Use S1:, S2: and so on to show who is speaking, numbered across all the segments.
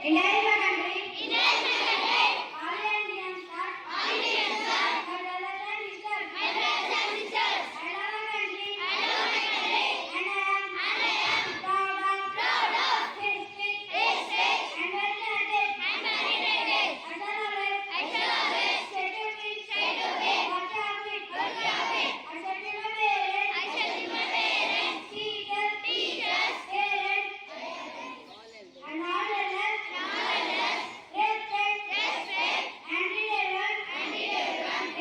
S1: India is a country. India is a country. All Indians are. All Indians are. My brothers and sisters. My brothers and sisters. I love my country. I love my country. And I am proud of history and heritage. I shall always stay to be worthy of it. I shall be my parents. Teachers. Parents. And all others. Respect. And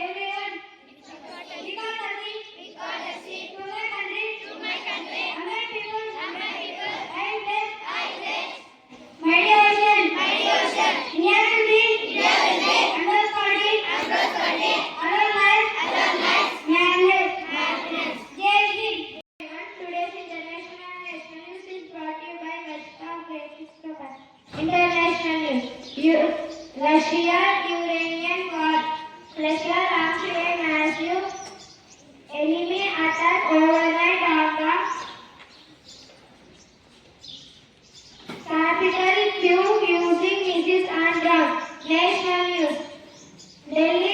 S1: everyone. Courtesy. To my country. And my people. I bless. My dear ocean. India will be. Unstoppable. Our lives. Madness. Jai Hind. Today's international national news is brought to you by TOPAZ. International news. Russia-Ukrainian war. Russia launched a massive enemy attack overnight on the capital Kyiv using missiles and drones. National news. Delhi